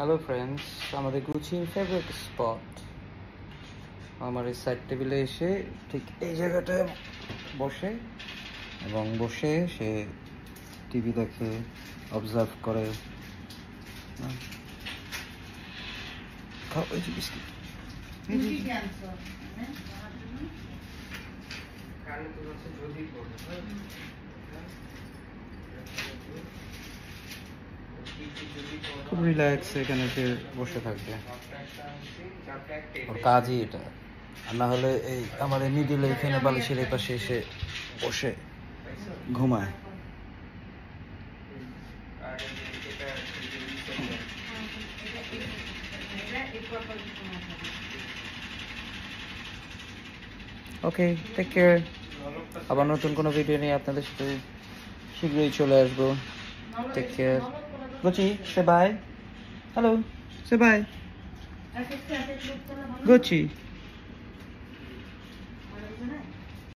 Hello friends, আমাদের গুচির favourite sport. আমার এই সাইড টেবিলে এসে ঠিক এই জায়গাটায় বসে এবং বসে সে টিভি দেখে, অবজার্ভ করে। খুব রিল্যাক্স এখানে সে বসে থাকবে, ওর কাজই এটা। আর না হলে এই আমার এই মিডিলে এখানে বালিশের এই পাশে এসে বসে ঘুমায়। ওকে, টেক কেয়ার। আবার নতুন কোনো ভিডিও নিয়ে আপনাদের সাথে শীঘ্রই চলে আসবো। Take care. Gucci, say bye. Hello, say bye. Gucci.